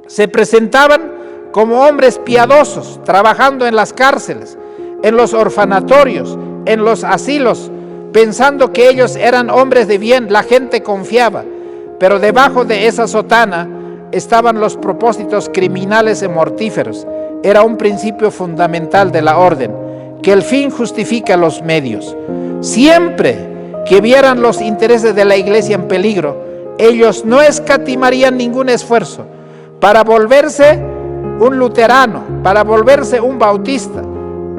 Se presentaban como hombres piadosos, trabajando en las cárceles, en los orfanatorios, en los asilos, pensando que ellos eran hombres de bien. La gente confiaba, pero debajo de esa sotana estaban los propósitos criminales y mortíferos. Era un principio fundamental de la orden, que el fin justifica los medios. Siempre que vieran los intereses de la iglesia en peligro, ellos no escatimarían ningún esfuerzo para volverse un luterano, para volverse un bautista,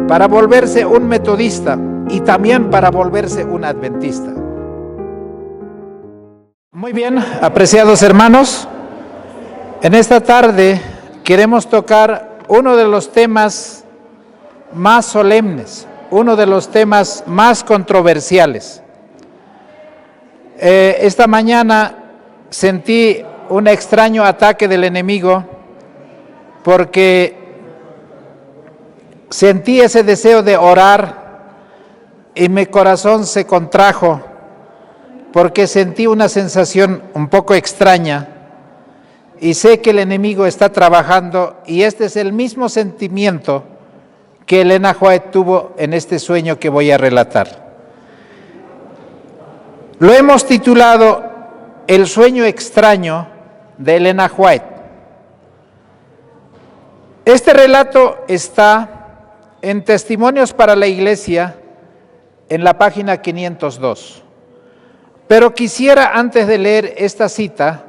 para volverse un metodista y también para volverse un adventista. Muy bien, apreciados hermanos, en esta tarde queremos tocar uno de los temas más solemnes, uno de los temas más controversiales. Esta mañana sentí un extraño ataque del enemigo porque sentí ese deseo de orar y mi corazón se contrajo porque sentí una sensación un poco extraña y sé que el enemigo está trabajando, y este es el mismo sentimiento que Elena White tuvo en este sueño que voy a relatar. Lo hemos titulado El sueño extraño de Elena White. Este relato está en Testimonios para la Iglesia, en la página 502. Pero quisiera, antes de leer esta cita,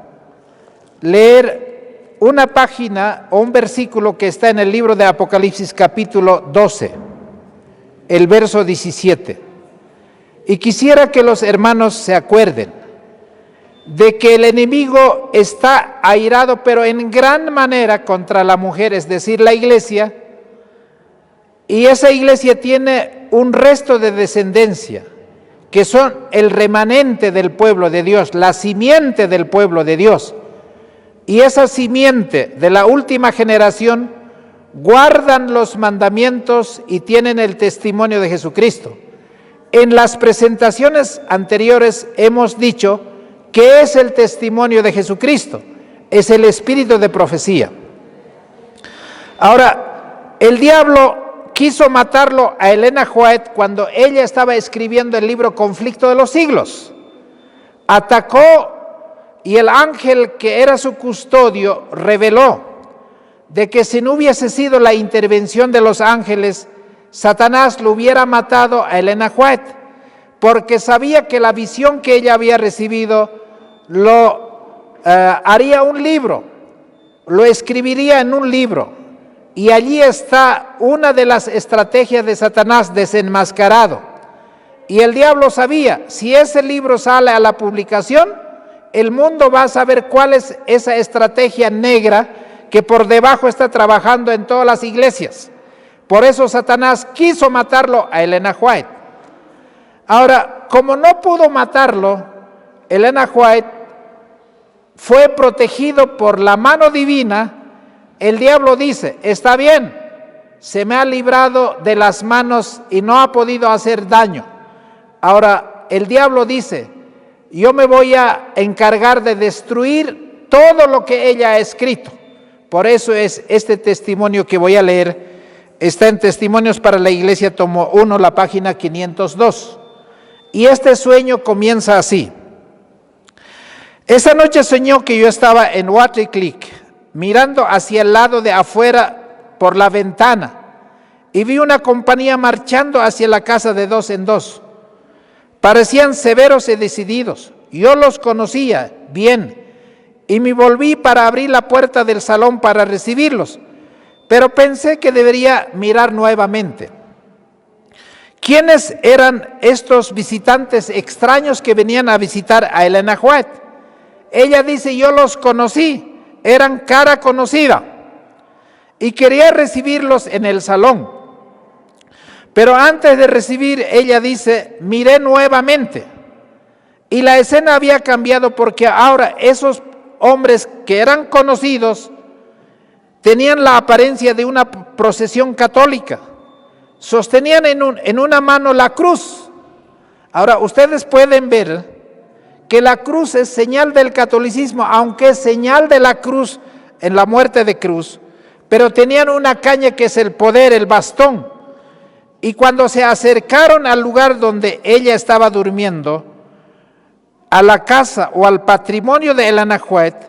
leer una página o un versículo que está en el libro de Apocalipsis capítulo 12, el verso 17. Y quisiera que los hermanos se acuerden de que el enemigo está airado, pero en gran manera contra la mujer, es decir, la iglesia, y esa iglesia tiene un resto de descendencia, que son el remanente del pueblo de Dios, la simiente del pueblo de Dios. Y esa simiente de la última generación guardan los mandamientos y tienen el testimonio de Jesucristo. En las presentaciones anteriores hemos dicho que es el testimonio de Jesucristo, es el espíritu de profecía. Ahora, el diablo quiso matarlo a Elena White cuando ella estaba escribiendo el libro Conflicto de los Siglos. Atacó, y el ángel que era su custodio reveló de que si no hubiese sido la intervención de los ángeles, Satanás lo hubiera matado a Elena White, porque sabía que la visión que ella había recibido lo haría un libro, lo escribiría en un libro, y allí está una de las estrategias de Satanás desenmascarado. Y el diablo sabía, si ese libro sale a la publicación, el mundo va a saber cuál es esa estrategia negra que por debajo está trabajando en todas las iglesias. Por eso Satanás quiso matarlo a Elena White. Ahora, como no pudo matarlo, Elena White fue protegido por la mano divina. El diablo dice, está bien, se me ha librado de las manos y no ha podido hacer daño. Ahora, el diablo dice, yo me voy a encargar de destruir todo lo que ella ha escrito. Por eso es este testimonio que voy a leer. Está en Testimonios para la Iglesia, tomo 1, la página 502. Y este sueño comienza así. Esa noche soñó que yo estaba en Waterclick, mirando hacia el lado de afuera por la ventana, y vi una compañía marchando hacia la casa de dos en dos. Parecían severos y decididos. Yo los conocía bien y me volví para abrir la puerta del salón para recibirlos, pero pensé que debería mirar nuevamente. ¿Quiénes eran estos visitantes extraños que venían a visitar a Elena White? Ella dice, yo los conocí, eran cara conocida y quería recibirlos en el salón. Pero antes de recibir, ella dice, miré nuevamente. Y la escena había cambiado porque ahora esos hombres que eran conocidos tenían la apariencia de una procesión católica. Sostenían en una mano la cruz. Ahora, ustedes pueden ver que la cruz es señal del catolicismo, aunque es señal de la cruz en la muerte de cruz, pero tenían una caña que es el poder, el bastón. Y cuando se acercaron al lugar donde ella estaba durmiendo, a la casa o al patrimonio de Elena White,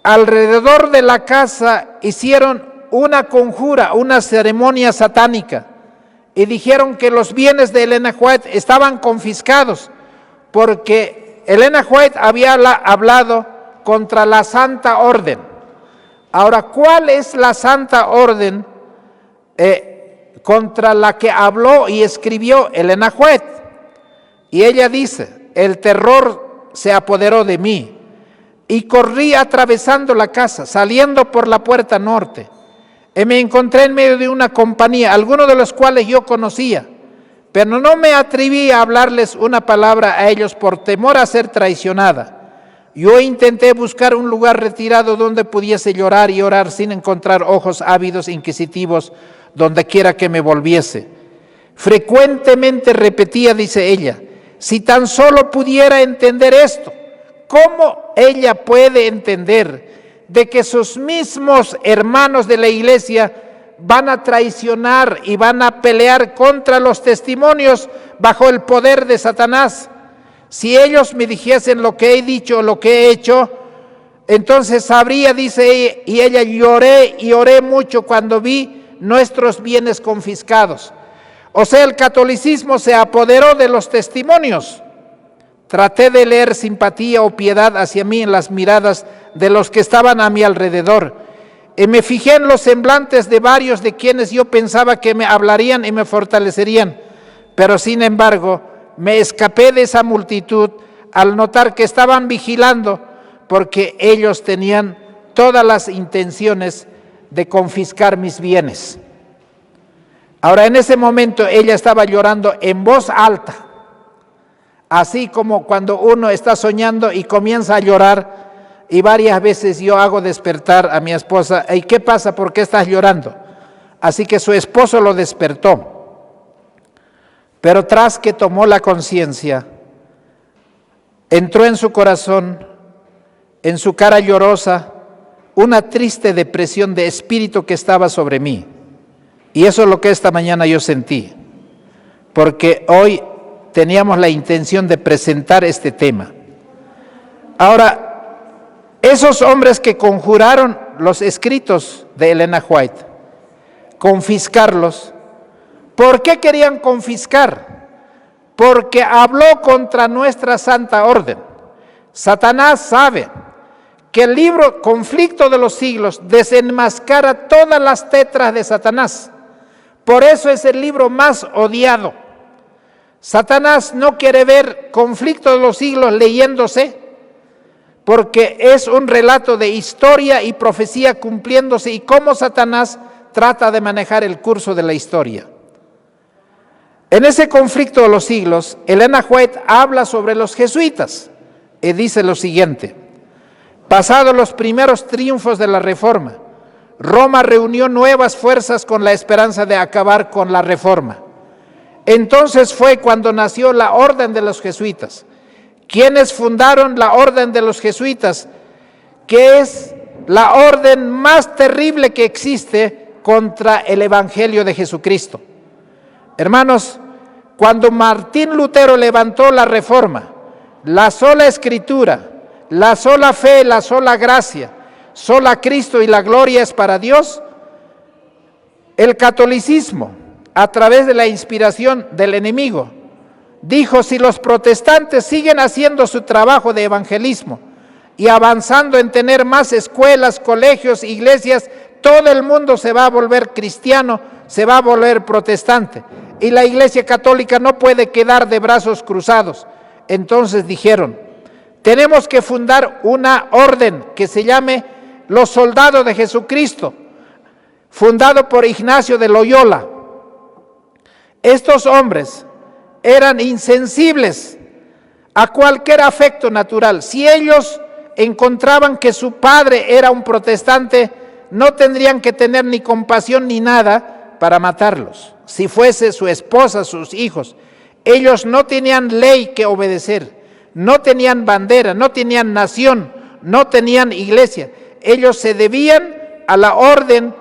alrededor de la casa hicieron una conjura, una ceremonia satánica, y dijeron que los bienes de Elena White estaban confiscados, porque Elena White había hablado contra la Santa Orden. Ahora, ¿cuál es la Santa Orden contra la que habló y escribió Elena White? Y ella dice: el terror se apoderó de mí y corrí atravesando la casa, saliendo por la puerta norte, y me encontré en medio de una compañía, algunos de los cuales yo conocía, pero no me atreví a hablarles una palabra a ellos por temor a ser traicionada. Yo intenté buscar un lugar retirado donde pudiese llorar y orar sin encontrar ojos ávidos, inquisitivos, donde quiera que me volviese. Frecuentemente repetía, dice ella: si tan solo pudiera entender esto. ¿Cómo ella puede entender de que sus mismos hermanos de la iglesia van a traicionar y van a pelear contra los testimonios bajo el poder de Satanás? Si ellos me dijesen lo que he dicho, lo que he hecho, entonces sabría, dice ella, y ella: lloré y oré mucho cuando vi nuestros bienes confiscados. O sea, el catolicismo se apoderó de los testimonios. Traté de leer simpatía o piedad hacia mí en las miradas de los que estaban a mi alrededor, y me fijé en los semblantes de varios de quienes yo pensaba que me hablarían y me fortalecerían, pero sin embargo me escapé de esa multitud al notar que estaban vigilando, porque ellos tenían todas las intenciones de confiscar mis bienes. Ahora, en ese momento ella estaba llorando en voz alta, así como cuando uno está soñando y comienza a llorar, y varias veces yo hago despertar a mi esposa: ¿y qué pasa? ¿Por qué estás llorando? Así que su esposo lo despertó. Pero tras que tomó la conciencia, entró en su corazón, en su cara llorosa, una triste depresión de espíritu que estaba sobre mí. Y eso es lo que esta mañana yo sentí, porque hoy teníamos la intención de presentar este tema. Ahora, esos hombres que conjuraron los escritos de Elena White, confiscarlos, ¿por qué querían confiscar? Porque habló contra nuestra Santa Orden. Satanás sabe que el libro Conflicto de los Siglos desenmascara todas las tetras de Satanás. Por eso es el libro más odiado. Satanás no quiere ver Conflicto de los Siglos leyéndose, porque es un relato de historia y profecía cumpliéndose, y cómo Satanás trata de manejar el curso de la historia. En ese Conflicto de los Siglos, Elena White habla sobre los jesuitas y dice lo siguiente: pasados los primeros triunfos de la Reforma, Roma reunió nuevas fuerzas con la esperanza de acabar con la Reforma. Entonces fue cuando nació la Orden de los Jesuitas. ¿Quiénes fundaron la Orden de los Jesuitas? Que es la orden más terrible que existe contra el Evangelio de Jesucristo. Hermanos, cuando Martín Lutero levantó la Reforma, la sola Escritura, la sola fe, la sola gracia, sola Cristo y la gloria es para Dios, el catolicismo, a través de la inspiración del enemigo, dijo: si los protestantes siguen haciendo su trabajo de evangelismo y avanzando en tener más escuelas, colegios, iglesias, todo el mundo se va a volver cristiano, se va a volver protestante, y la Iglesia Católica no puede quedar de brazos cruzados. Entonces dijeron: tenemos que fundar una orden que se llame los Soldados de Jesucristo, fundado por Ignacio de Loyola. Estos hombres eran insensibles a cualquier afecto natural. Si ellos encontraban que su padre era un protestante, no tendrían que tener ni compasión ni nada para matarlos. Si fuese su esposa, sus hijos, ellos no tenían ley que obedecer, no tenían bandera, no tenían nación, no tenían iglesia. ellos se debían a la orden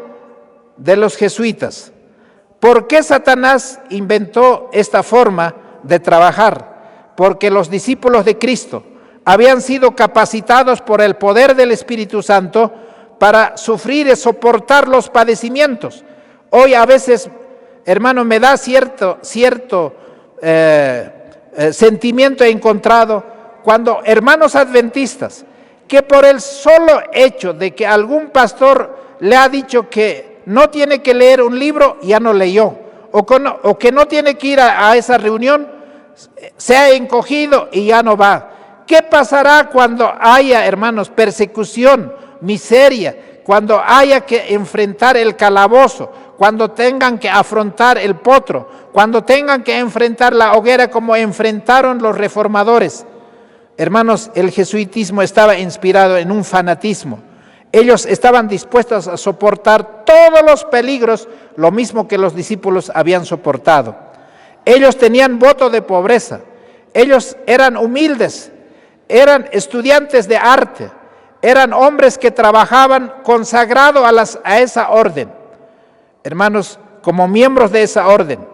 de los jesuitas. ¿Por qué Satanás inventó esta forma de trabajar? Porque los discípulos de Cristo habían sido capacitados por el poder del Espíritu Santo para sufrir y soportar los padecimientos. Hoy a veces, hermano, me da cierto sentimiento encontrado cuando hermanos adventistas, que por el solo hecho de que algún pastor le ha dicho que no tiene que leer un libro, ya no leyó, o que no tiene que ir a esa reunión, se ha encogido y ya no va. ¿Qué pasará cuando haya, hermanos, persecución, miseria, cuando haya que enfrentar el calabozo, cuando tengan que afrontar el potro, cuando tengan que enfrentar la hoguera como enfrentaron los reformadores? Hermanos, el jesuitismo estaba inspirado en un fanatismo. Ellos estaban dispuestos a soportar todos los peligros, lo mismo que los discípulos habían soportado. Ellos tenían voto de pobreza, ellos eran humildes, eran estudiantes de arte, eran hombres que trabajaban consagrado a esa orden. Hermanos, como miembros de esa orden,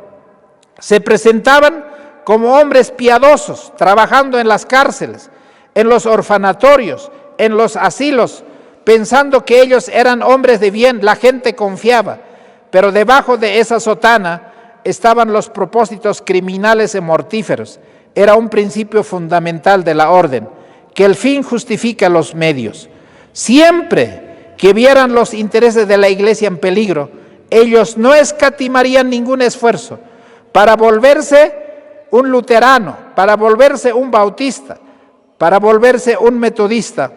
se presentaban como hombres piadosos, trabajando en las cárceles, en los orfanatorios, en los asilos, pensando que ellos eran hombres de bien, la gente confiaba, pero debajo de esa sotana estaban los propósitos criminales y mortíferos. Era un principio fundamental de la orden, que el fin justifica los medios. Siempre que vieran los intereses de la iglesia en peligro, ellos no escatimarían ningún esfuerzo para volverse un luterano, para volverse un bautista, para volverse un metodista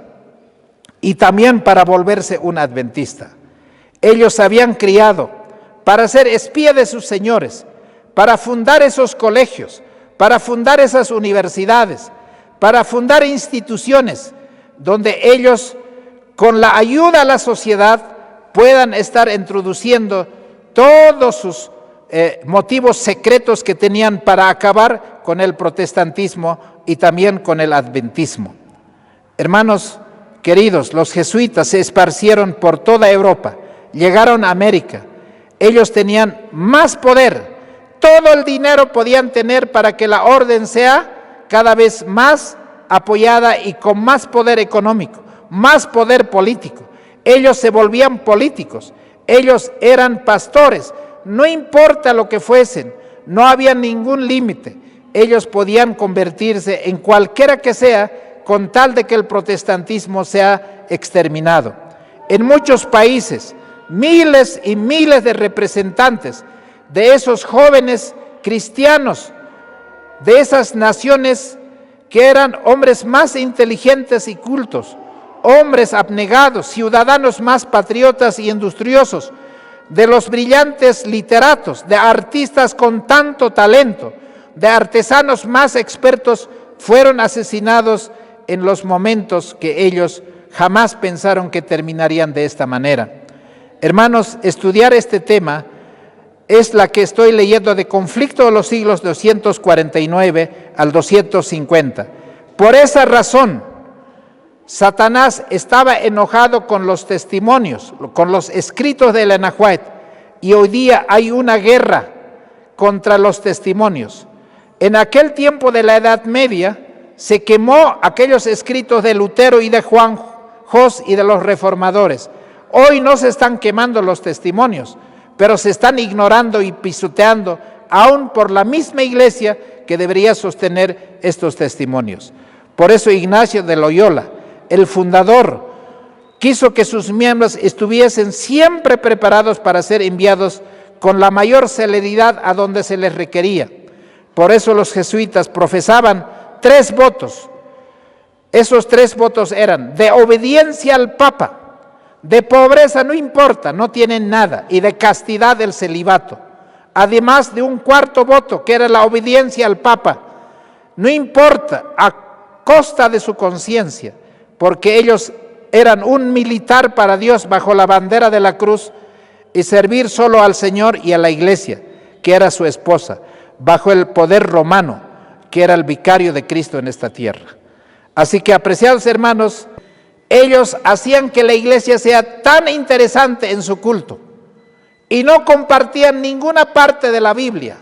y también para volverse un adventista. Ellos se habían criado para ser espía de sus señores, para fundar esos colegios, para fundar esas universidades, para fundar instituciones donde ellos, con la ayuda a la sociedad, puedan estar introduciendo todos sus motivos secretos que tenían para acabar con el protestantismo y también con el adventismo. Hermanos queridos, los jesuitas se esparcieron por toda Europa, llegaron a América. Ellos tenían más poder, todo el dinero podían tener para que la orden sea cada vez más apoyada y con más poder económico, más poder político. Ellos se volvían políticos, ellos eran pastores, no importa lo que fuesen, no había ningún límite. Ellos podían convertirse en cualquiera que sea con tal de que el protestantismo sea exterminado. En muchos países, miles y miles de representantes de esos jóvenes cristianos, de esas naciones que eran hombres más inteligentes y cultos, hombres abnegados, ciudadanos más patriotas y industriosos, de los brillantes literatos, de artistas con tanto talento, de artesanos más expertos, fueron asesinados en los momentos que ellos jamás pensaron que terminarían de esta manera. Hermanos, estudiar este tema es la que estoy leyendo de Conflicto de los Siglos 249 al 250. Por esa razón, Satanás estaba enojado con los testimonios, con los escritos de Elena White, y hoy día hay una guerra contra los testimonios. En aquel tiempo de la Edad Media se quemó aquellos escritos de Lutero y de Juan Hus y de los reformadores. Hoy no se están quemando los testimonios, pero se están ignorando y pisoteando aún por la misma iglesia que debería sostener estos testimonios. Por eso Ignacio de Loyola, el fundador, quiso que sus miembros estuviesen siempre preparados para ser enviados con la mayor celeridad a donde se les requería. Por eso los jesuitas profesaban 3 votos. Esos 3 votos eran de obediencia al Papa, de pobreza no importa, no tienen nada, y de castidad del celibato. Además de un 4º voto, que era la obediencia al Papa, no importa, a costa de su conciencia, porque ellos eran un militar para Dios bajo la bandera de la cruz y servir solo al Señor y a la iglesia, que era su esposa, bajo el poder romano, que era el vicario de Cristo en esta tierra. Así que, apreciados hermanos, ellos hacían que la iglesia sea tan interesante en su culto y no compartían ninguna parte de la Biblia,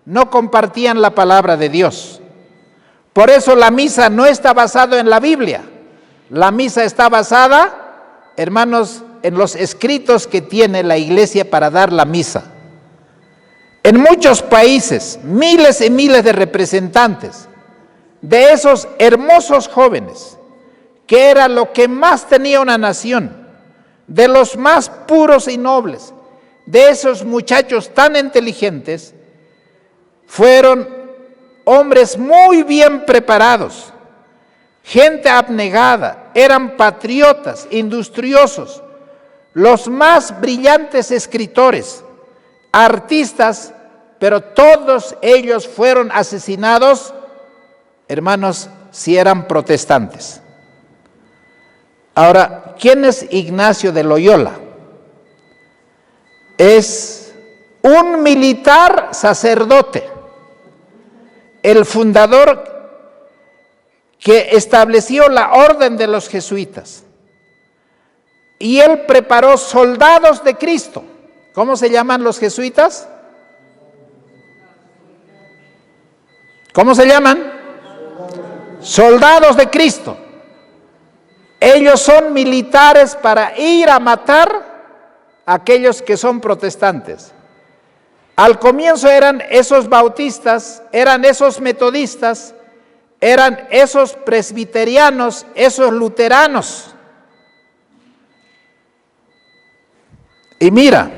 no compartían la palabra de Dios. Por eso la misa no está basada en la Biblia, la misa está basada, hermanos, en los escritos que tiene la iglesia para dar la misa. En muchos países, miles y miles de representantes de esos hermosos jóvenes, que era lo que más tenía una nación, de los más puros y nobles, de esos muchachos tan inteligentes, fueron hombres muy bien preparados, gente abnegada, eran patriotas, industriosos, los más brillantes escritores, artistas, pero todos ellos fueron asesinados, hermanos, si eran protestantes. Ahora, ¿quién es Ignacio de Loyola? Es un militar sacerdote, el fundador que estableció la orden de los jesuitas. Y él preparó soldados de Cristo. ¿Cómo se llaman los jesuitas? ¿Cómo se llaman? Soldados de Cristo. Ellos son militares para ir a matar a aquellos que son protestantes. Al comienzo eran esos bautistas, eran esos metodistas, eran esos presbiterianos, esos luteranos. Y mira,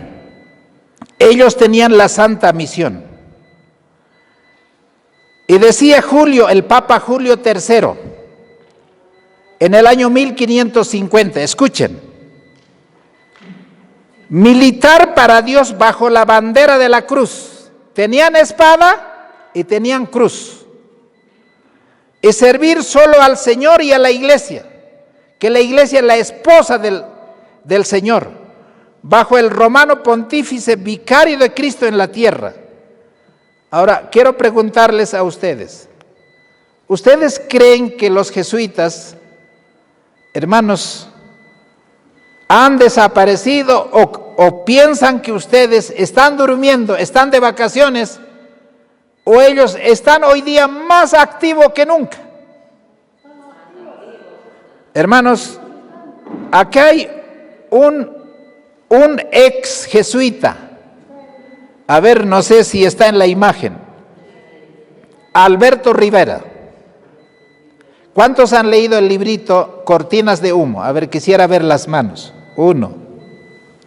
ellos tenían la santa misión. Y decía Julio, el Papa Julio III, en el año 1550, escuchen, militar para Dios bajo la bandera de la cruz. Tenían espada y tenían cruz. Y servir solo al Señor y a la iglesia, que la iglesia es la esposa del Señor, bajo el romano pontífice vicario de Cristo en la tierra. Ahora, quiero preguntarles a ustedes, ¿ustedes creen que los jesuitas, hermanos, han desaparecido o piensan que ustedes están durmiendo, están de vacaciones, o ellos están hoy día más activos que nunca? Hermanos, acá hay un ex jesuita, a ver, no sé si está en la imagen, Alberto Rivera. ¿Cuántos han leído el librito Cortinas de Humo? A ver, quisiera ver las manos. 1,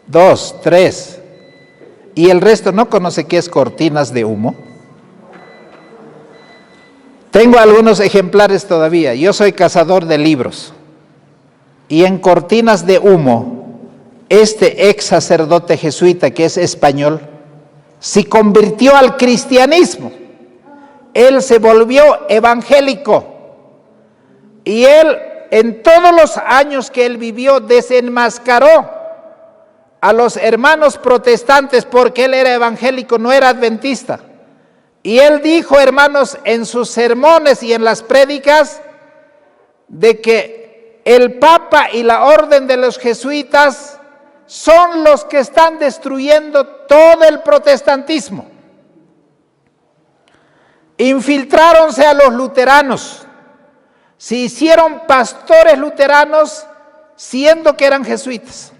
2, 3. ¿Y el resto no conoce qué es Cortinas de Humo? Tengo algunos ejemplares todavía. Yo soy cazador de libros. Y en Cortinas de Humo, este ex sacerdote jesuita, que es español, se convirtió al cristianismo. Él se volvió evangélico. Y él, en todos los años que él vivió, desenmascaró a los hermanos protestantes porque él era evangélico, no era adventista. Y él dijo, hermanos, en sus sermones y en las prédicas, de que el Papa y la orden de los jesuitas son los que están destruyendo todo el protestantismo. Infiltráronse a los luteranos, se hicieron pastores luteranos siendo que eran jesuitas.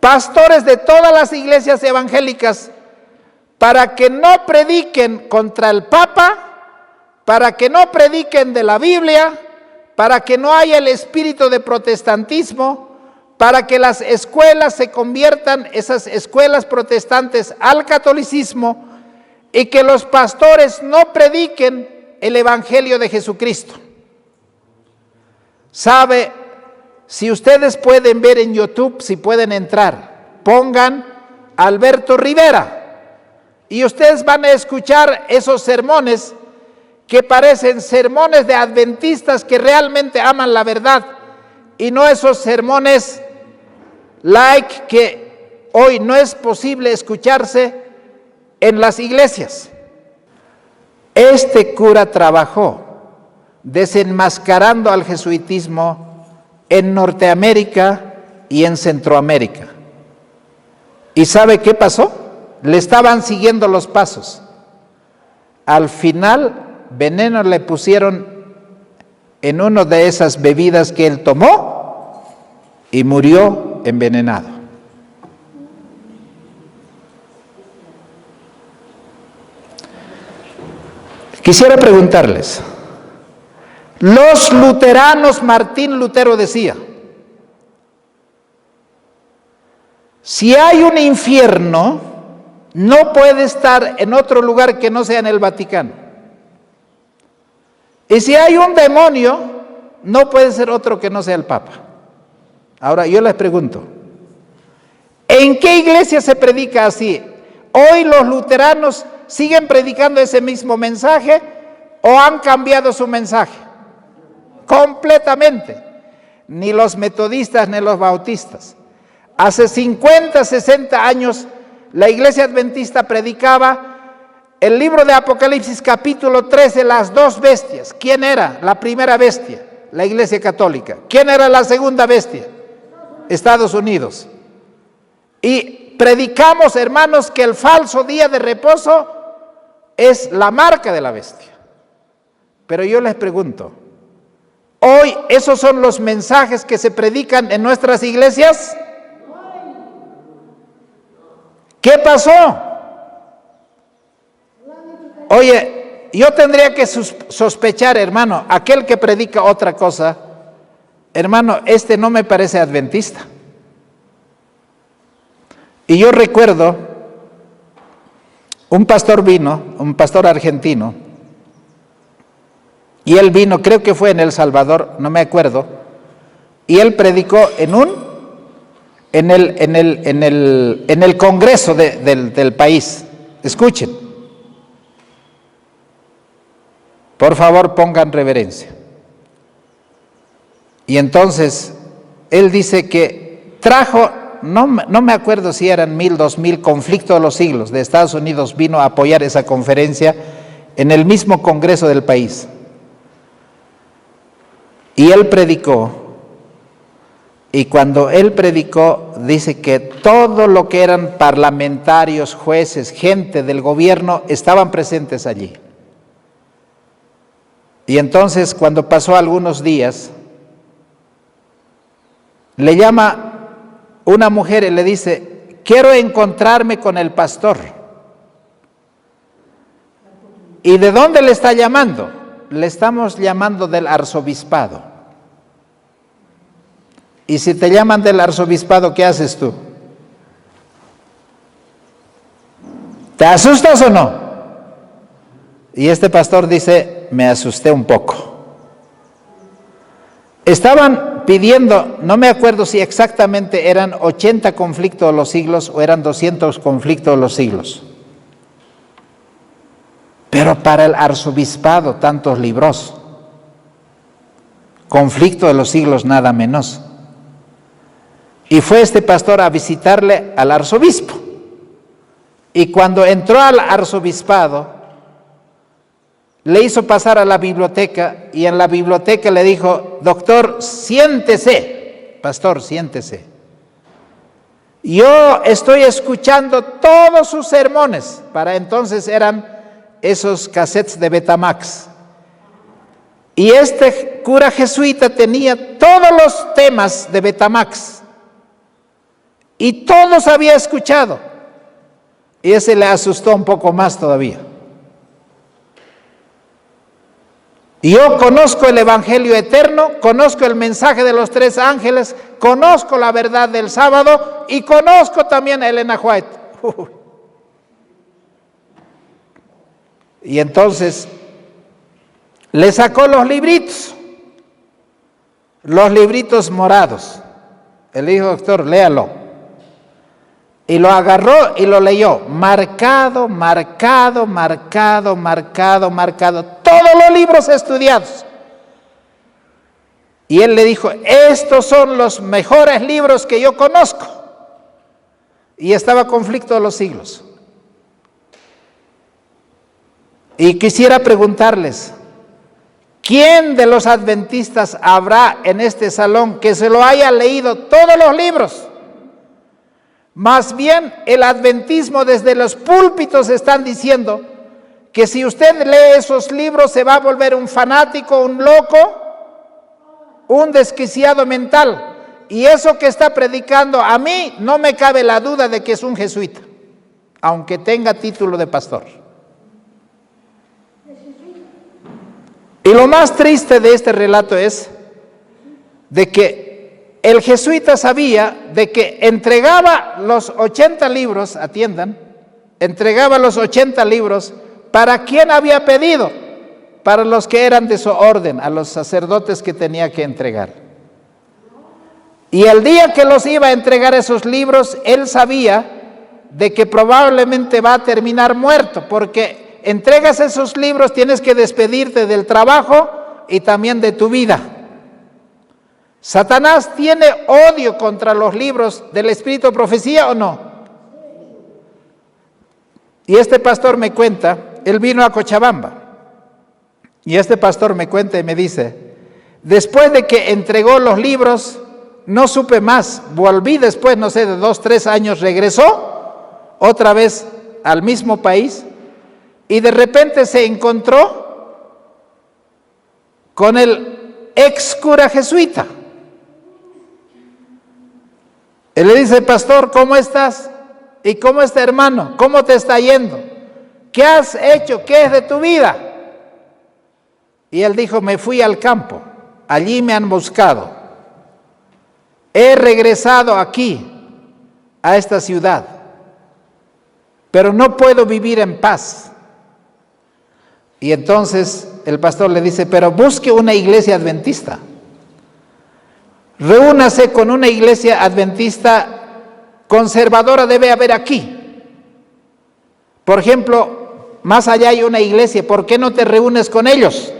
Pastores de todas las iglesias evangélicas para que no prediquen contra el Papa, para que no prediquen de la Biblia, para que no haya el espíritu de protestantismo, para que las escuelas se conviertan, esas escuelas protestantes, al catolicismo, y que los pastores no prediquen el evangelio de Jesucristo. ¿Sabe? Si ustedes pueden ver en YouTube, si pueden entrar, pongan Alberto Rivera y ustedes van a escuchar esos sermones que parecen sermones de adventistas que realmente aman la verdad y no esos sermones like que hoy no es posible escucharse en las iglesias. Este cura trabajó desenmascarando al jesuitismo en Norteamérica y en Centroamérica. ¿Y sabe qué pasó? Le estaban siguiendo los pasos. Al final, veneno le pusieron en una de esas bebidas que él tomó y murió envenenado. Quisiera preguntarles, los luteranos, Martín Lutero decía, si hay un infierno, no puede estar en otro lugar que no sea en el Vaticano. Y si hay un demonio, no puede ser otro que no sea el Papa. Ahora, yo les pregunto, ¿en qué iglesia se predica así? ¿Hoy los luteranos siguen predicando ese mismo mensaje o han cambiado su mensaje? Completamente. Ni los metodistas ni los bautistas. Hace 50, 60 años, la iglesia adventista predicaba el libro de Apocalipsis capítulo 13, las dos bestias. ¿Quién era la primera bestia? La iglesia católica. ¿Quién era la segunda bestia? Estados Unidos. Y predicamos, hermanos, que el falso día de reposo es la marca de la bestia. Pero yo les pregunto, ¿hoy esos son los mensajes que se predican en nuestras iglesias? ¿Qué pasó? Oye, yo tendría que sospechar, hermano, aquel que predica otra cosa, hermano, este no me parece adventista. Y yo recuerdo, un pastor vino, un pastor argentino, y él vino, creo que fue en El Salvador, no me acuerdo, y él predicó en el Congreso del país. Escuchen. Por favor, pongan reverencia. Y entonces, él dice que trajo, no me acuerdo si eran 1000, 2000, conflicto de los siglos, de Estados Unidos, vino a apoyar esa conferencia en el mismo Congreso del país. Y él predicó, y cuando él predicó, dice que todo lo que eran parlamentarios, jueces, gente del gobierno, estaban presentes allí. Y entonces, cuando pasó algunos días, le llama una mujer y le dice, quiero encontrarme con el pastor. ¿Y de dónde le está llamando? Le estamos llamando del arzobispado. Y si te llaman del arzobispado, ¿qué haces tú? ¿Te asustas o no? Y este pastor dice, me asusté un poco. Estaban pidiendo, no me acuerdo si exactamente eran 80 conflictos de los siglos o eran 200 conflictos de los siglos. Pero para el arzobispado, tantos libros. Conflicto de los siglos, nada menos. Y fue este pastor a visitarle al arzobispo. Y cuando entró al arzobispado, le hizo pasar a la biblioteca y en la biblioteca le dijo, doctor, siéntese, pastor, siéntese. Yo estoy escuchando todos sus sermones. Para entonces eran esos cassettes de Betamax. Y este cura jesuita tenía todos los temas de Betamax. Y todos había escuchado. Y ese le asustó un poco más todavía. Y yo conozco el Evangelio eterno, conozco el mensaje de los 3 ángeles, conozco la verdad del sábado y conozco también a Elena White. Y entonces le sacó los libritos morados. Él dijo, doctor, léalo. Y lo agarró y lo leyó, marcado, marcado, marcado, marcado, marcado, todos los libros estudiados. Y él le dijo, estos son los mejores libros que yo conozco. Y estaba Conflicto de los Siglos. Y quisiera preguntarles, ¿quién de los adventistas habrá en este salón que se lo haya leído todos los libros? Más bien, el adventismo desde los púlpitos están diciendo que si usted lee esos libros se va a volver un fanático, un loco, un desquiciado mental. Y eso que está predicando, a mí no me cabe la duda de que es un jesuita, aunque tenga título de pastor. Y lo más triste de este relato es de que el jesuita sabía de que entregaba los 80 libros, atiendan, entregaba los 80 libros para quien había pedido, para los que eran de su orden, a los sacerdotes que tenía que entregar. Y el día que los iba a entregar esos libros, él sabía de que probablemente va a terminar muerto, porque entregas esos libros, tienes que despedirte del trabajo y también de tu vida. ¿Satanás tiene odio contra los libros del Espíritu de Profecía o no? Y este pastor me cuenta, él vino a Cochabamba, y este pastor me cuenta y me dice, después de que entregó los libros, no supe más, volví después, no sé, de 2, 3 años, regresó otra vez al mismo país y de repente se encontró con el ex cura jesuita. Él le dice, pastor, ¿cómo estás? ¿Y cómo está, hermano? ¿Cómo te está yendo? ¿Qué has hecho? ¿Qué es de tu vida? Y él dijo, me fui al campo, allí me han buscado. He regresado aquí, a esta ciudad, pero no puedo vivir en paz. Y entonces el pastor le dice, pero busque una iglesia adventista. Reúnase con una iglesia adventista conservadora, debe haber aquí. Por ejemplo, más allá hay una iglesia, ¿por qué no te reúnes con ellos?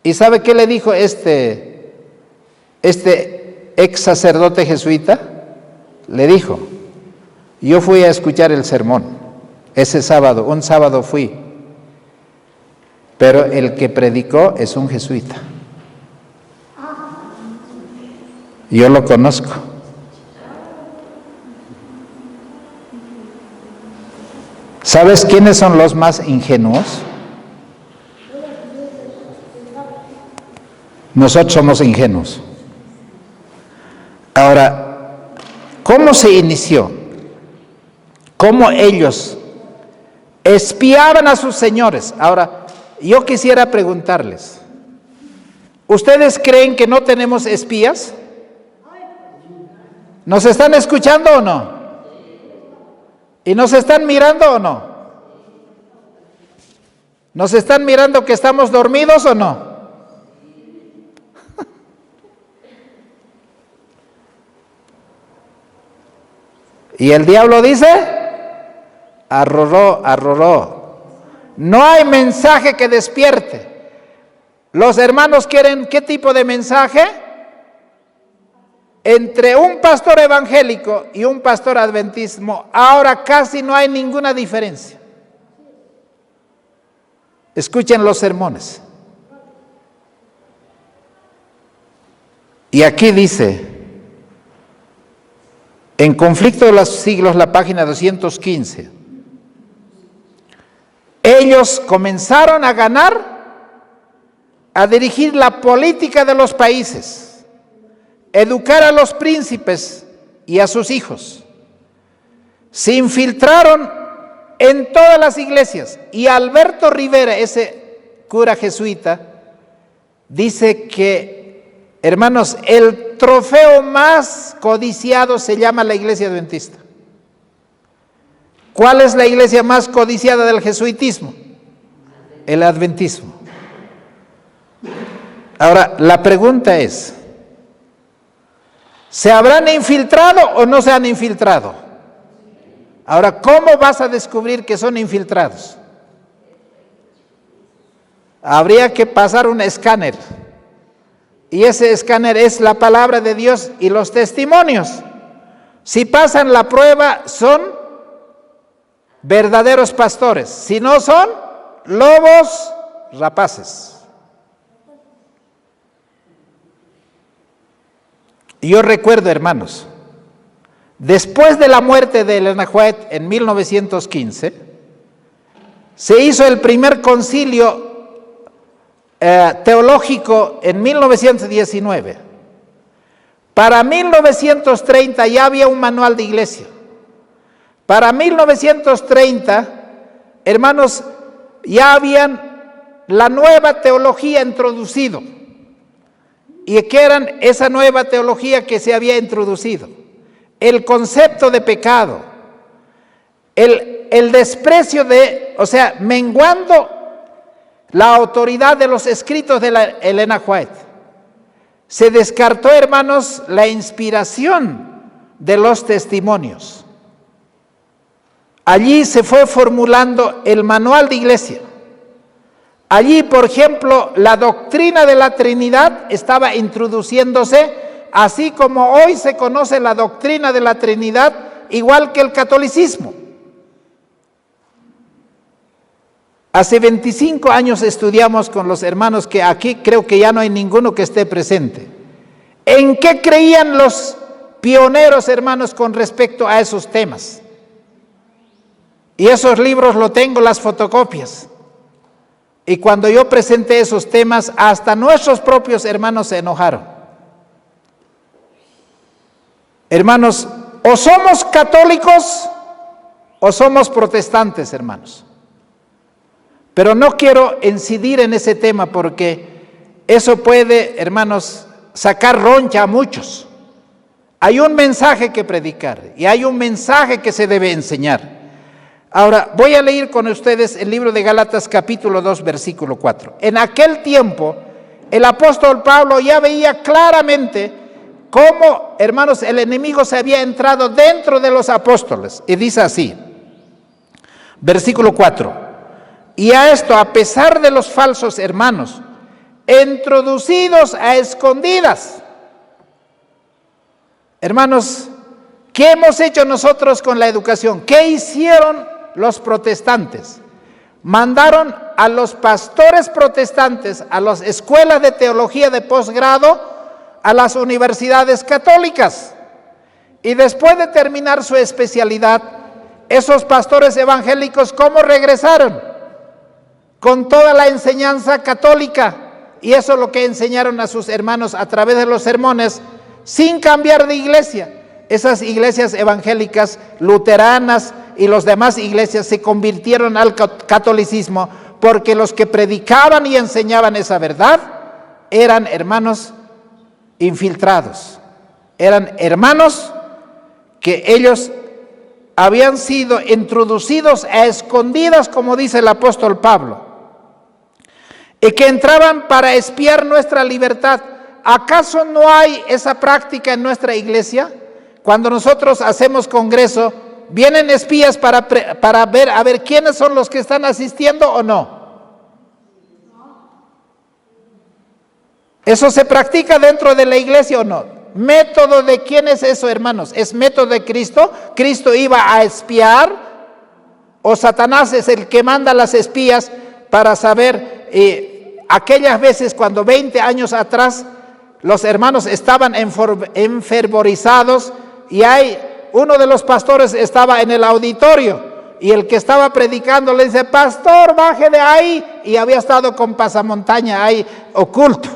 ¿Y sabe qué le dijo este ex sacerdote jesuita? Le dijo, yo fui a escuchar el sermón ese sábado, un sábado fui, pero el que predicó es un jesuita. Yo lo conozco. ¿Sabes quiénes son los más ingenuos? Nosotros somos ingenuos. Ahora, ¿cómo se inició? ¿Cómo ellos espiaban a sus señores? Ahora, yo quisiera preguntarles, ¿ustedes creen que no tenemos espías? ¿Nos están escuchando o no? ¿Y nos están mirando o no? ¿Nos están mirando que estamos dormidos o no? Y el diablo dice, arroró, arroró. No hay mensaje que despierte. Los hermanos quieren, ¿qué tipo de mensaje? Entre un pastor evangélico y un pastor adventismo, ahora casi no hay ninguna diferencia. Escuchen los sermones. Y aquí dice, en Conflicto de los Siglos, la página 215, ellos comenzaron a ganar, a dirigir la política de los países, educar a los príncipes y a sus hijos. Se infiltraron en todas las iglesias. Y Alberto Rivera, ese cura jesuita, dice que, hermanos, el trofeo más codiciado se llama la iglesia adventista. ¿Cuál es la iglesia más codiciada del jesuitismo? El adventismo. Ahora, la pregunta es, ¿se habrán infiltrado o no se han infiltrado? Ahora, ¿cómo vas a descubrir que son infiltrados? Habría que pasar un escáner. Y ese escáner es la palabra de Dios y los testimonios. Si pasan la prueba, son verdaderos pastores. Si no son, lobos rapaces. Y yo recuerdo, hermanos, después de la muerte de Elena White en 1915, se hizo el primer concilio teológico en 1919. Para 1930 ya había un manual de iglesia. Para 1930, hermanos, ya habían la nueva teología introducido. ¿Y qué eran esa nueva teología que se había introducido? El concepto de pecado, el desprecio menguando la autoridad de los escritos de Elena White. Se descartó, hermanos, la inspiración de los testimonios. Allí se fue formulando el manual de iglesia. Allí, por ejemplo, la doctrina de la Trinidad estaba introduciéndose, así como hoy se conoce la doctrina de la Trinidad, igual que el catolicismo. Hace 25 años estudiamos con los hermanos, que aquí creo que ya no hay ninguno que esté presente. ¿En qué creían los pioneros, hermanos, con respecto a esos temas? Y esos libros lo tengo, las fotocopias. Y cuando yo presenté esos temas, hasta nuestros propios hermanos se enojaron. Hermanos, o somos católicos o somos protestantes, hermanos. Pero no quiero incidir en ese tema porque eso puede, hermanos, sacar roncha a muchos. Hay un mensaje que predicar y hay un mensaje que se debe enseñar. Ahora, voy a leer con ustedes el libro de Gálatas capítulo 2, versículo 4. En aquel tiempo, el apóstol Pablo ya veía claramente cómo, hermanos, el enemigo se había entrado dentro de los apóstoles. Y dice así, versículo 4. Y a esto, a pesar de los falsos hermanos, introducidos a escondidas. Hermanos, ¿qué hemos hecho nosotros con la educación? ¿Qué hicieron los protestantes? Mandaron a los pastores protestantes a las escuelas de teología de posgrado, a las universidades católicas. Y después de terminar su especialidad, esos pastores evangélicos, ¿cómo regresaron? Con toda la enseñanza católica. Y eso es lo que enseñaron a sus hermanos a través de los sermones, sin cambiar de iglesia. Esas iglesias evangélicas, luteranas y las demás iglesias se convirtieron al catolicismo porque los que predicaban y enseñaban esa verdad eran hermanos infiltrados. Eran hermanos que ellos habían sido introducidos a escondidas, como dice el apóstol Pablo, y que entraban para espiar nuestra libertad. ¿Acaso no hay esa práctica en nuestra iglesia? Cuando nosotros hacemos congreso, ¿vienen espías para ver a ver quiénes son los que están asistiendo o no? ¿Eso se practica dentro de la iglesia o no? ¿Método de quién es eso, hermanos? ¿Es método de Cristo? ¿Cristo iba a espiar? ¿O Satanás es el que manda a las espías para saber aquellas veces cuando 20 años atrás los hermanos estaban enfervorizados y uno de los pastores estaba en el auditorio y el que estaba predicando le dice: pastor, baje de ahí, y había estado con pasamontaña ahí oculto.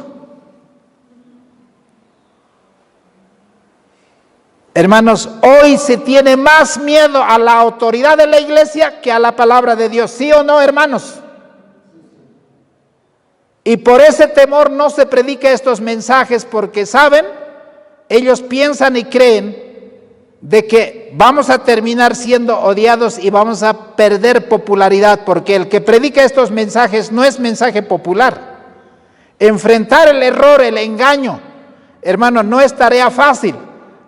Hermanos, hoy se tiene más miedo a la autoridad de la iglesia que a la palabra de Dios, ¿sí o no, hermanos? Y por ese temor no se predica estos mensajes, porque saben, ellos piensan y creen de que vamos a terminar siendo odiados y vamos a perder popularidad, porque el que predica estos mensajes no es mensaje popular. Enfrentar el error, el engaño, hermano, no es tarea fácil.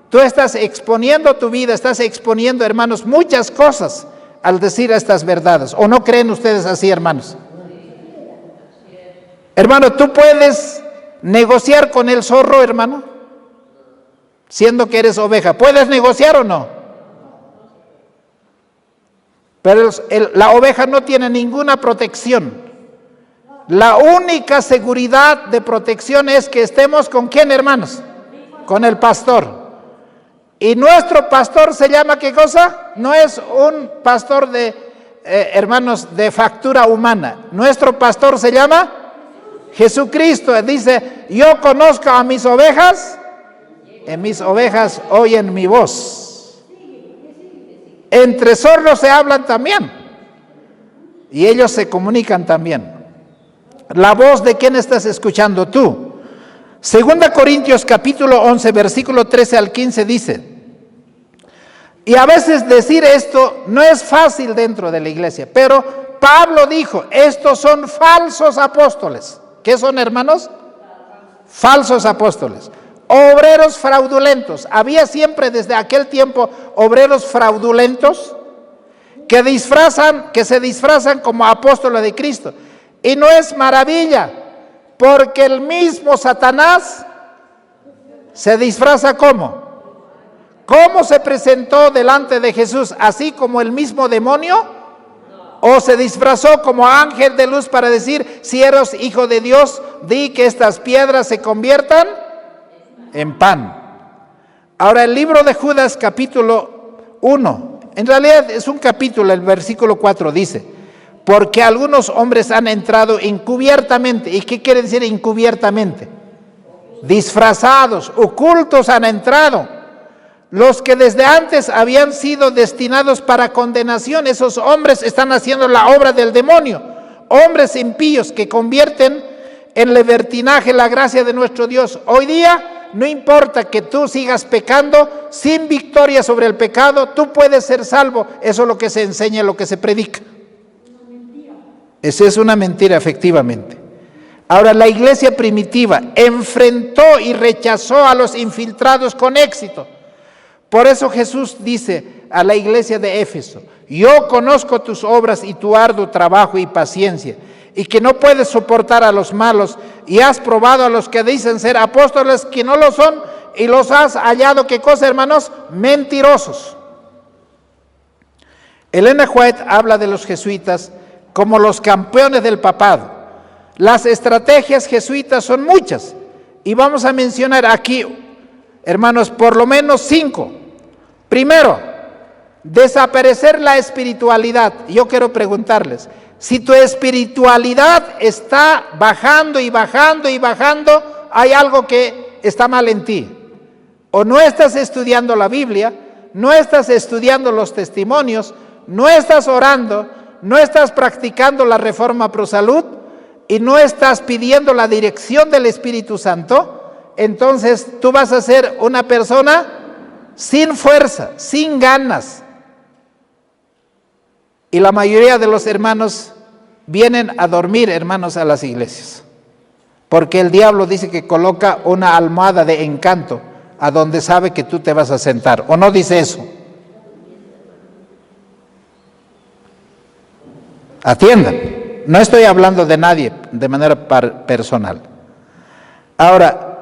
Tú estás exponiendo tu vida, estás exponiendo, hermanos, muchas cosas al decir estas verdades. ¿O no creen ustedes así, hermanos? Hermano, ¿tú puedes negociar con el zorro, hermano? Siendo que eres oveja, ¿puedes negociar o no? Pero la oveja no tiene ninguna protección. La única seguridad de protección es que estemos con ¿quién, hermanos? Con el pastor. Y nuestro pastor se llama, ¿qué cosa? No es un pastor de, hermanos, de factura humana. Nuestro pastor se llama Jesucristo. Dice, yo conozco a mis ovejas, y mis ovejas oyen mi voz. Entre sordos se hablan también, y ellos se comunican también. ¿La voz de quién estás escuchando tú? Segunda Corintios capítulo 11, versículo 13 al 15 dice, y a veces decir esto no es fácil dentro de la iglesia, pero Pablo dijo, estos son falsos apóstoles. ¿Qué son, hermanos? Falsos apóstoles. Obreros fraudulentos. Había siempre desde aquel tiempo obreros fraudulentos que se disfrazan como apóstoles de Cristo. Y no es maravilla, porque el mismo Satanás se disfraza ¿cómo? ¿Cómo se presentó delante de Jesús? ¿Así como el mismo demonio? ¿O se disfrazó como ángel de luz para decir, si eres hijo de Dios, di que estas piedras se conviertan en pan? Ahora, el libro de Judas capítulo 1, en realidad es un capítulo, el versículo 4 dice, porque algunos hombres han entrado encubiertamente. ¿Y qué quiere decir encubiertamente? Disfrazados, ocultos han entrado. Los que desde antes habían sido destinados para condenación, esos hombres están haciendo la obra del demonio. Hombres impíos que convierten en libertinaje la gracia de nuestro Dios. Hoy día no importa que tú sigas pecando, sin victoria sobre el pecado, tú puedes ser salvo. Eso es lo que se enseña, lo que se predica. Eso es una mentira, efectivamente. Ahora, la iglesia primitiva enfrentó y rechazó a los infiltrados con éxito. Por eso Jesús dice a la iglesia de Éfeso, yo conozco tus obras y tu arduo trabajo y paciencia, y que no puedes soportar a los malos, y has probado a los que dicen ser apóstoles que no lo son, y los has hallado, ¿qué cosa, hermanos? Mentirosos. Elena White habla de los jesuitas como los campeones del papado. Las estrategias jesuitas son muchas, y vamos a mencionar aquí, hermanos, por lo menos 5. Primero, desaparecer la espiritualidad. Yo quiero preguntarles, si tu espiritualidad está bajando y bajando y bajando, hay algo que está mal en ti. O no estás estudiando la Biblia, no estás estudiando los testimonios, no estás orando, no estás practicando la reforma pro salud y no estás pidiendo la dirección del Espíritu Santo, entonces tú vas a ser una persona sin fuerza, sin ganas. Y la mayoría de los hermanos vienen a dormir, hermanos, a las iglesias. Porque el diablo dice que coloca una almohada de encanto a donde sabe que tú te vas a sentar. ¿O no dice eso? Atiendan, no estoy hablando de nadie de manera personal. Ahora,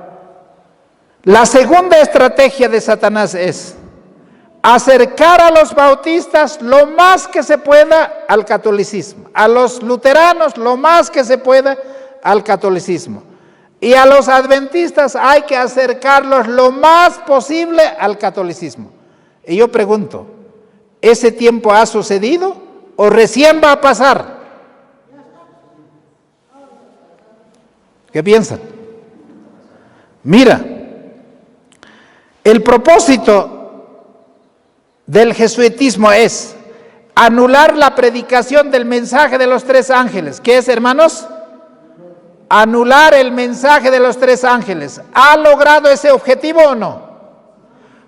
la segunda estrategia de Satanás es acercar a los bautistas lo más que se pueda al catolicismo, a los luteranos lo más que se pueda al catolicismo, y a los adventistas hay que acercarlos lo más posible al catolicismo. Y yo pregunto, ¿ese tiempo ha sucedido o recién va a pasar? ¿Qué piensan? Mira, el propósito del jesuitismo es anular la predicación del mensaje de los 3 ángeles. ¿Qué es, hermanos? Anular el mensaje de los 3 ángeles. ¿Ha logrado ese objetivo o no?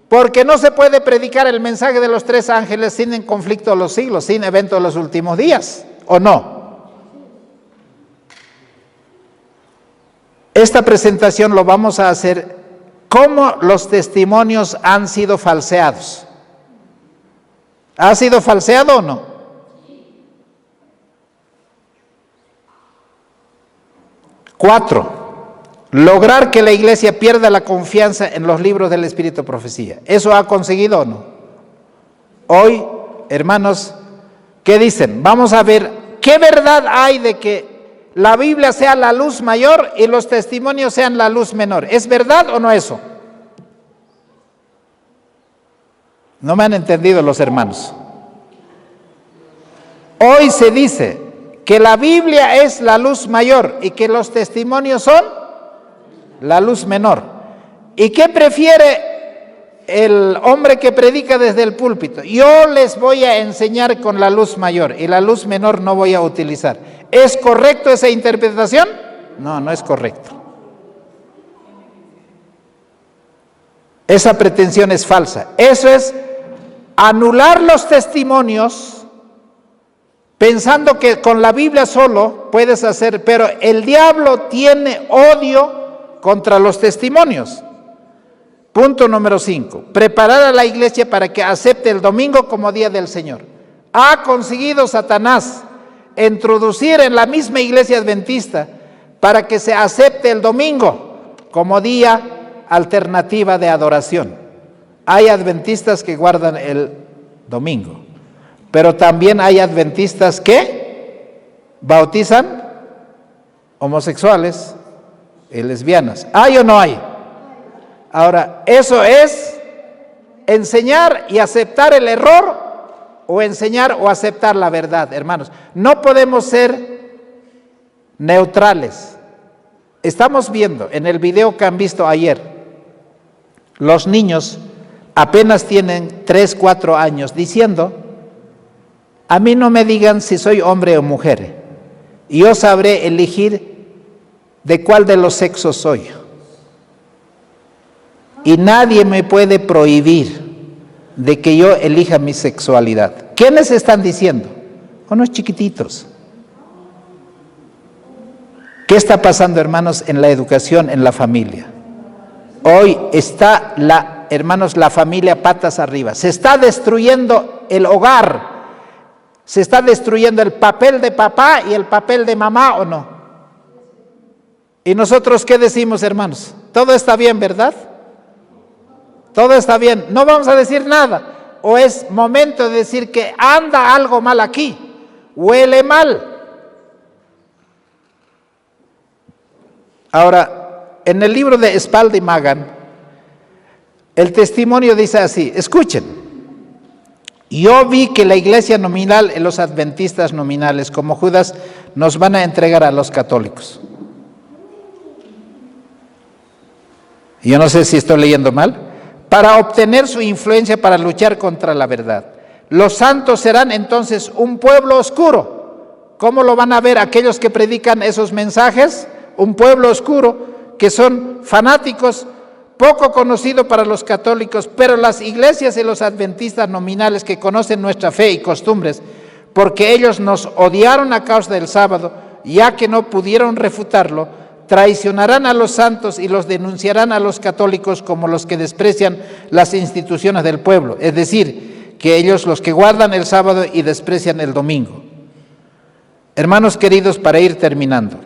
Porque no se puede predicar el mensaje de los 3 ángeles sin el conflicto de los siglos, sin evento de los últimos días, ¿o no? Esta presentación lo vamos a hacer cómo los testimonios han sido falseados. ¿Ha sido falseado o no? Cuatro, lograr que la iglesia pierda la confianza en los libros del Espíritu de Profecía. ¿Eso ha conseguido o no? Hoy, hermanos, ¿qué dicen? Vamos a ver qué verdad hay de que la Biblia sea la luz mayor y los testimonios sean la luz menor. ¿Es verdad o no eso? No me han entendido los hermanos. Hoy se dice que la Biblia es la luz mayor y que los testimonios son la luz menor. ¿Y qué prefiere el hombre que predica desde el púlpito? Yo les voy a enseñar con la luz mayor y la luz menor no voy a utilizar. ¿Es correcto esa interpretación? No, no es correcto. Esa pretensión es falsa. Eso es anular los testimonios pensando que con la Biblia solo puedes hacer, pero el diablo tiene odio contra los testimonios. Punto número 5. Preparar a la iglesia para que acepte el domingo como día del Señor. Ha conseguido Satanás introducir en la misma iglesia adventista para que se acepte el domingo como día alternativa de adoración. Hay adventistas que guardan el domingo, pero también hay adventistas que bautizan homosexuales y lesbianas. ¿Hay o no hay? Ahora, ¿eso es enseñar y aceptar el error o enseñar o aceptar la verdad, hermanos? No podemos ser neutrales. Estamos viendo en el video que han visto ayer, los niños apenas tienen 3, 4 años diciendo: a mí no me digan si soy hombre o mujer, y yo sabré elegir de cuál de los sexos soy. Y nadie me puede prohibir de que yo elija mi sexualidad. ¿Quiénes están diciendo? Unos chiquititos. ¿Qué está pasando, hermanos, en la educación, en la familia? Hoy está, hermanos, la familia patas arriba. Se está destruyendo el hogar. Se está destruyendo el papel de papá y el papel de mamá, ¿o no? ¿Y nosotros qué decimos, hermanos? Todo está bien, ¿verdad? Todo está bien. No vamos a decir nada. O es momento de decir que anda algo mal aquí. Huele mal. Ahora, en el libro de Spalding Magan, el testimonio dice así: escuchen, yo vi que la iglesia nominal y los adventistas nominales, como Judas, nos van a entregar a los católicos. Yo no sé si estoy leyendo mal. Para obtener su influencia para luchar contra la verdad. Los santos serán entonces un pueblo oscuro. ¿Cómo lo van a ver aquellos que predican esos mensajes? Un pueblo oscuro, que son fanáticos, poco conocido para los católicos, pero las iglesias y los adventistas nominales que conocen nuestra fe y costumbres, porque ellos nos odiaron a causa del sábado, ya que no pudieron refutarlo, traicionarán a los santos y los denunciarán a los católicos como los que desprecian las instituciones del pueblo, es decir, que ellos los que guardan el sábado y desprecian el domingo. Hermanos queridos, para ir terminando,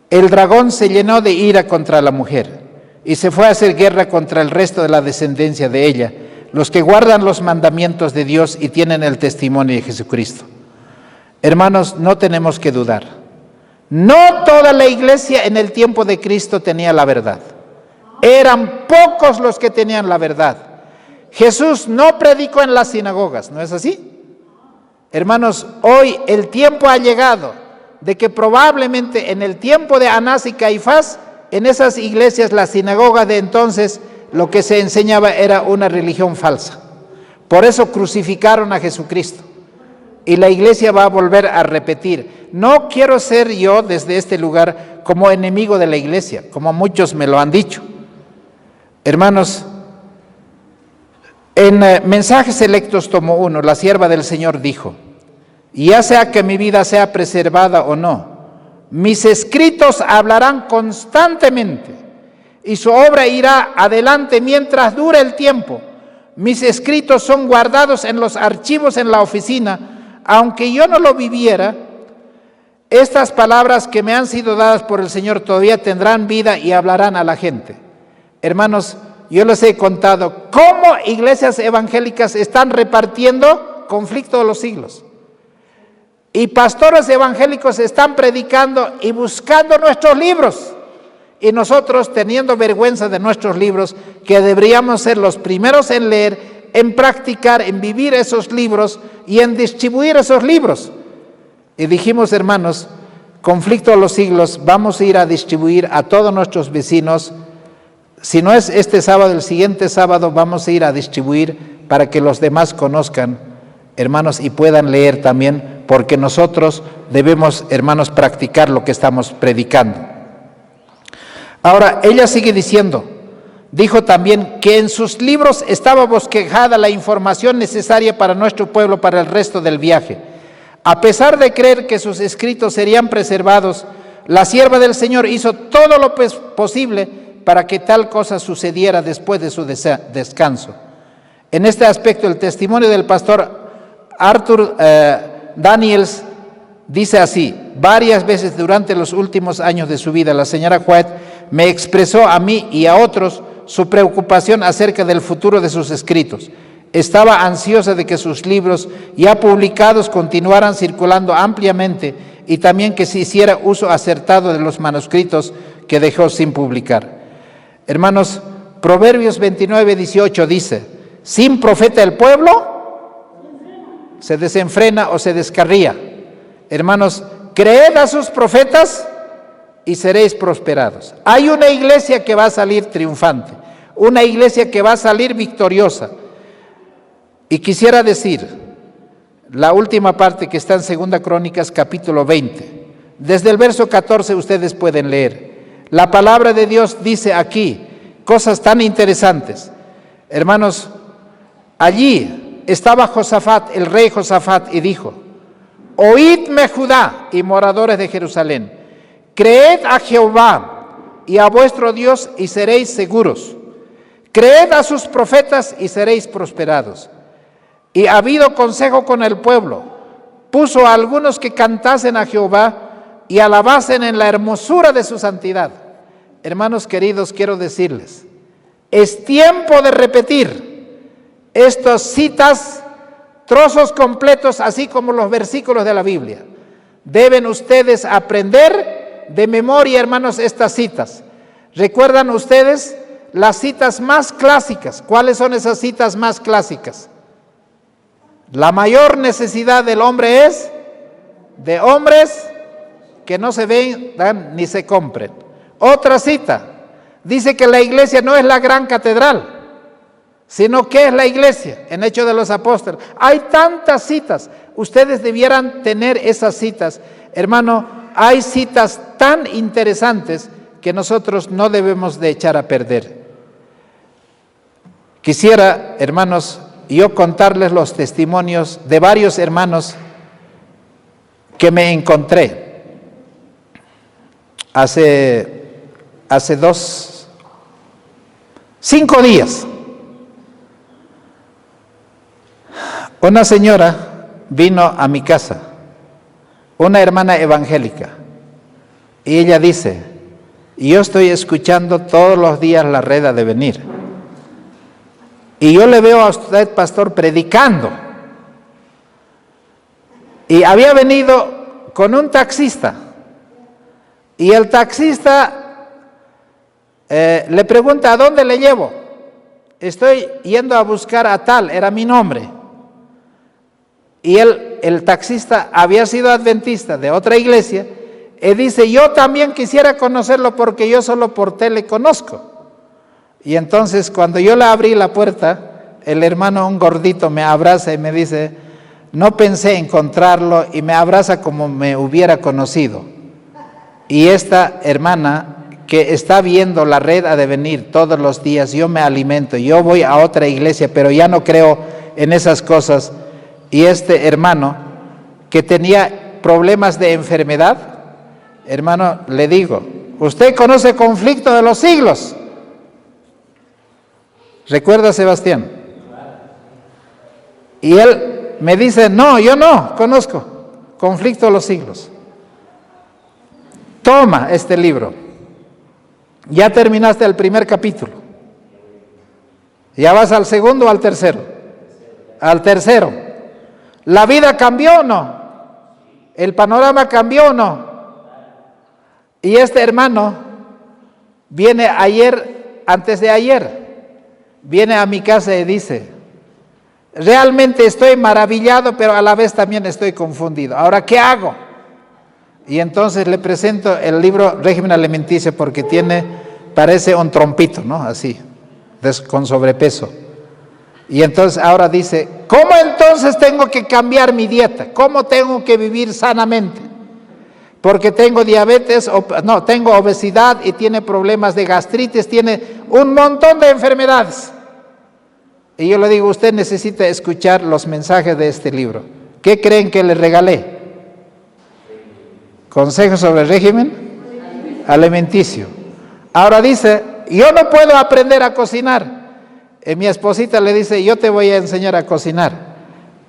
el dragón se llenó de ira contra la mujer y se fue a hacer guerra contra el resto de la descendencia de ella, los que guardan los mandamientos de Dios y tienen el testimonio de Jesucristo. Hermanos, no tenemos que dudar. No toda la iglesia en el tiempo de Cristo tenía la verdad. Eran pocos los que tenían la verdad. Jesús no predicó en las sinagogas, ¿no es así? Hermanos, hoy el tiempo ha llegado de que probablemente en el tiempo de Anás y Caifás, en esas iglesias, la sinagoga de entonces, lo que se enseñaba era una religión falsa. Por eso crucificaron a Jesucristo. Y la iglesia va a volver a repetir. No quiero ser yo desde este lugar como enemigo de la iglesia, como muchos me lo han dicho. Hermanos, en Mensajes Selectos tomo 1, la sierva del Señor dijo: ya sea que mi vida sea preservada o no, mis escritos hablarán constantemente y su obra irá adelante mientras dure el tiempo. Mis escritos son guardados en los archivos en la oficina. Aunque yo no lo viviera, estas palabras que me han sido dadas por el Señor todavía tendrán vida y hablarán a la gente. Hermanos, yo les he contado cómo iglesias evangélicas están repartiendo Conflicto de los Siglos. Y pastores evangélicos están predicando y buscando nuestros libros. Y nosotros, teniendo vergüenza de nuestros libros, que deberíamos ser los primeros en leer, en practicar, en vivir esos libros y en distribuir esos libros. Y dijimos, hermanos, Conflicto de los Siglos, vamos a ir a distribuir a todos nuestros vecinos. Si no es este sábado, el siguiente sábado vamos a ir a distribuir para que los demás conozcan, hermanos, y puedan leer también, porque nosotros debemos, hermanos, practicar lo que estamos predicando. Ahora, ella sigue diciendo, dijo también que en sus libros estaba bosquejada la información necesaria para nuestro pueblo para el resto del viaje. A pesar de creer que sus escritos serían preservados, la sierva del Señor hizo todo lo posible para que tal cosa sucediera después de su descanso. En este aspecto, el testimonio del pastor Arthur Daniels dice así: varias veces durante los últimos años de su vida, la señora White me expresó a mí y a otros su preocupación acerca del futuro de sus escritos. Estaba ansiosa de que sus libros ya publicados continuaran circulando ampliamente y también que se hiciera uso acertado de los manuscritos que dejó sin publicar. Hermanos, Proverbios 29:18 dice: sin profeta el pueblo se desenfrena o se descarría. Hermanos, creed a sus profetas y seréis prosperados. Hay una iglesia que va a salir triunfante, una iglesia que va a salir victoriosa. Y quisiera decir, la última parte que está en 2 Crónicas capítulo 20, desde el verso 14 ustedes pueden leer. La palabra de Dios dice aquí cosas tan interesantes. Hermanos, allí estaba Josafat, el rey Josafat, y dijo: oídme Judá y moradores de Jerusalén, creed a Jehová y a vuestro Dios y seréis seguros. Creed a sus profetas y seréis prosperados. Y ha habido consejo con el pueblo. Puso a algunos que cantasen a Jehová y alabasen en la hermosura de su santidad. Hermanos queridos, quiero decirles, es tiempo de repetir estas citas, trozos completos, así como los versículos de la Biblia. Deben ustedes aprender de memoria, hermanos, estas citas. ¿Recuerdan ustedes las citas más clásicas? ¿Cuáles son esas citas más clásicas? La mayor necesidad del hombre es de hombres que no se vendan ni se compren. Otra cita dice que la iglesia no es la gran catedral, sino que es la iglesia, en Hechos de los Apóstoles. Hay tantas citas, ustedes debieran tener esas citas. Hermano, hay citas tan interesantes que nosotros no debemos de echar a perder. Quisiera, hermanos, yo contarles los testimonios de varios hermanos que me encontré hace 5 días. Una señora vino a mi casa, una hermana evangélica, y ella dice: yo estoy escuchando todos los días la Red Ha de Venir, y yo le veo a usted, pastor, predicando. Y había venido con un taxista, y el taxista le pregunta: ¿a dónde le llevo? Estoy yendo a buscar a tal, era mi nombre. Y el taxista había sido adventista de otra iglesia, y dice: yo también quisiera conocerlo porque yo solo por tele conozco. Y entonces cuando yo le abrí la puerta, el hermano, un gordito, me abraza y me dice: no pensé encontrarlo, y me abraza como me hubiera conocido. Y esta hermana que está viendo la Red Ha de Venir todos los días, yo me alimento, yo voy a otra iglesia, pero ya no creo en esas cosas. Y este hermano que tenía problemas de enfermedad, hermano, le digo: ¿usted conoce Conflicto de los Siglos? ¿Recuerda, Sebastián? Y él me dice: no, yo no conozco Conflicto de los Siglos. Toma este libro. Ya terminaste el primer capítulo. ¿Ya vas al segundo o al tercero? Al tercero. ¿La vida cambió o no? ¿El panorama cambió o no? Y este hermano viene ayer, antes de ayer, viene a mi casa y dice: realmente estoy maravillado, pero a la vez también estoy confundido. Ahora, ¿qué hago? Y entonces le presento el libro Régimen Alimenticio porque parece un trompito, ¿no? Así, con sobrepeso. Y entonces ahora dice, ¿cómo entonces tengo que cambiar mi dieta? ¿Cómo tengo que vivir sanamente? Porque tengo diabetes, tengo obesidad y tiene problemas de gastritis, tiene un montón de enfermedades. Y yo le digo, usted necesita escuchar los mensajes de este libro. ¿Qué creen que le regalé? Consejos sobre el régimen alimenticio. Ahora dice, yo no puedo aprender a cocinar. Mi esposita le dice, yo te voy a enseñar a cocinar.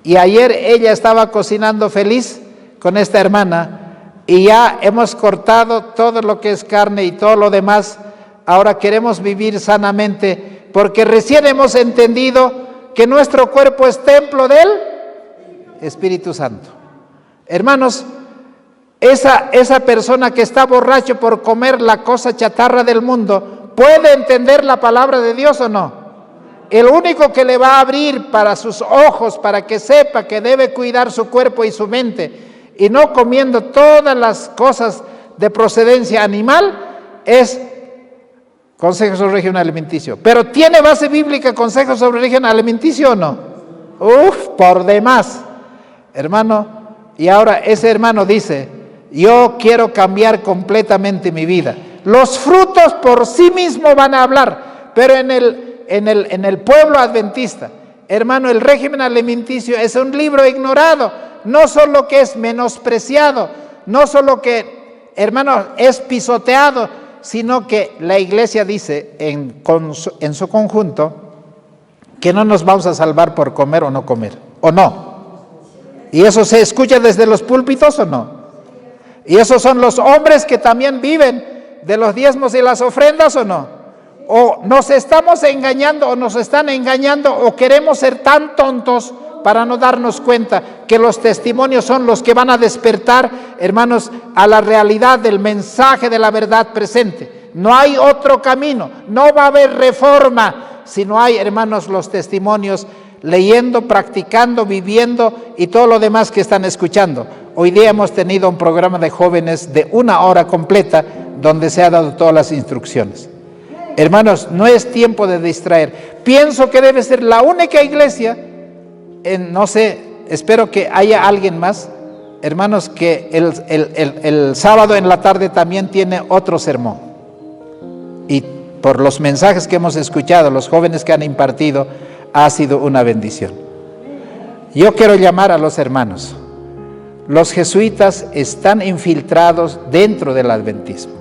Y ayer ella estaba cocinando feliz con esta hermana y ya hemos cortado todo lo que es carne y todo lo demás. Ahora queremos vivir sanamente porque recién hemos entendido que nuestro cuerpo es templo del Espíritu Santo. Hermanos, esa persona que está borracho por comer la cosa chatarra del mundo, ¿puede entender la palabra de Dios o no? El único que le va a abrir para sus ojos, para que sepa que debe cuidar su cuerpo y su mente, y no comiendo todas las cosas de procedencia animal, es Consejos sobre Régimen Alimenticio. Pero ¿tiene base bíblica Consejos sobre Régimen Alimenticio o no? Por demás, hermano. Y ahora ese hermano dice, yo quiero cambiar completamente mi vida. Los frutos por sí mismos van a hablar, pero en el pueblo adventista, hermano, el régimen alimenticio es un libro ignorado, no solo que es menospreciado, no solo que, hermano, es pisoteado, sino que la iglesia dice en su conjunto que no nos vamos a salvar por comer o no comer, ¿o no? ¿Y eso se escucha desde los púlpitos o no? ¿Y esos son los hombres que también viven de los diezmos y las ofrendas o no? ¿O nos estamos engañando o nos están engañando o queremos ser tan tontos para no darnos cuenta que los testimonios son los que van a despertar, hermanos, a la realidad del mensaje de la verdad presente? No hay otro camino, no va a haber reforma si no hay, hermanos, los testimonios leyendo, practicando, viviendo y todo lo demás que están escuchando. Hoy día hemos tenido un programa de jóvenes de 1 hora completa donde se ha dado todas las instrucciones. Hermanos, no es tiempo de distraer. Pienso que debe ser la única iglesia, no sé, espero que haya alguien más, hermanos, que el sábado en la tarde también tiene otro sermón. Y por los mensajes que hemos escuchado, los jóvenes que han impartido, ha sido una bendición. Yo quiero llamar a los hermanos. Los jesuitas están infiltrados dentro del adventismo.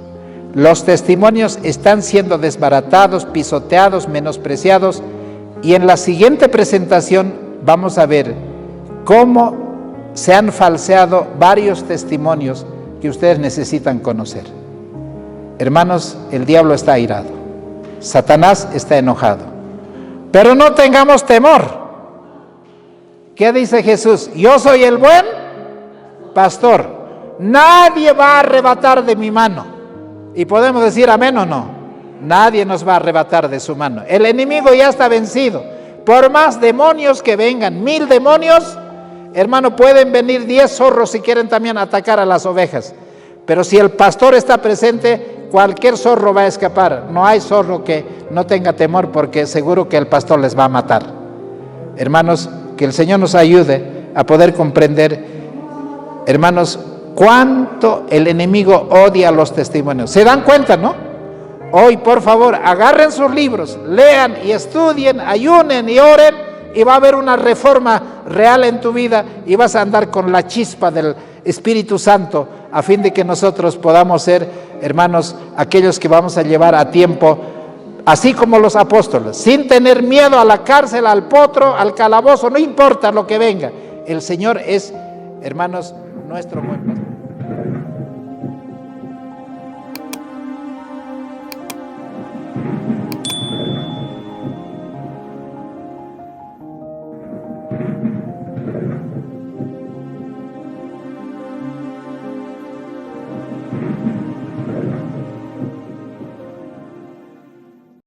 Los testimonios están siendo desbaratados, pisoteados, menospreciados, y en la siguiente presentación vamos a ver cómo se han falseado varios testimonios que ustedes necesitan conocer. Hermanos, el diablo está airado, Satanás está enojado, pero no tengamos temor. ¿Qué dice Jesús? Yo soy el buen pastor, nadie va a arrebatar de mi mano. Y podemos decir amén o no. Nadie nos va a arrebatar de su mano. El enemigo ya está vencido. Por más demonios que vengan, 1000 demonios, hermano, pueden venir 10 zorros si quieren también atacar a las ovejas. Pero si el pastor está presente, cualquier zorro va a escapar. No hay zorro que no tenga temor porque seguro que el pastor les va a matar. Hermanos, que el Señor nos ayude a poder comprender, hermanos, cuánto el enemigo odia los testimonios. ¿Se dan cuenta, no? Hoy, por favor, agarren sus libros, lean y estudien, ayunen y oren, y va a haber una reforma real en tu vida y vas a andar con la chispa del Espíritu Santo a fin de que nosotros podamos ser, hermanos, aquellos que vamos a llevar a tiempo, así como los apóstoles, sin tener miedo a la cárcel, al potro, al calabozo, no importa lo que venga. El Señor es, hermanos, nuestro buen pastor.